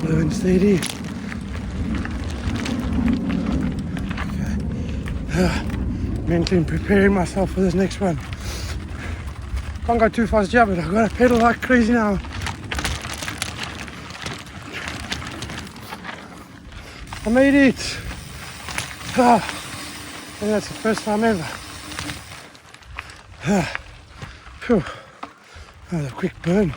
slow and steady. Mentally preparing myself for this next one. Can't go too fast yet, but I've got to pedal like crazy now. I made it! I think that's the first time ever. Phew. That was a quick burn.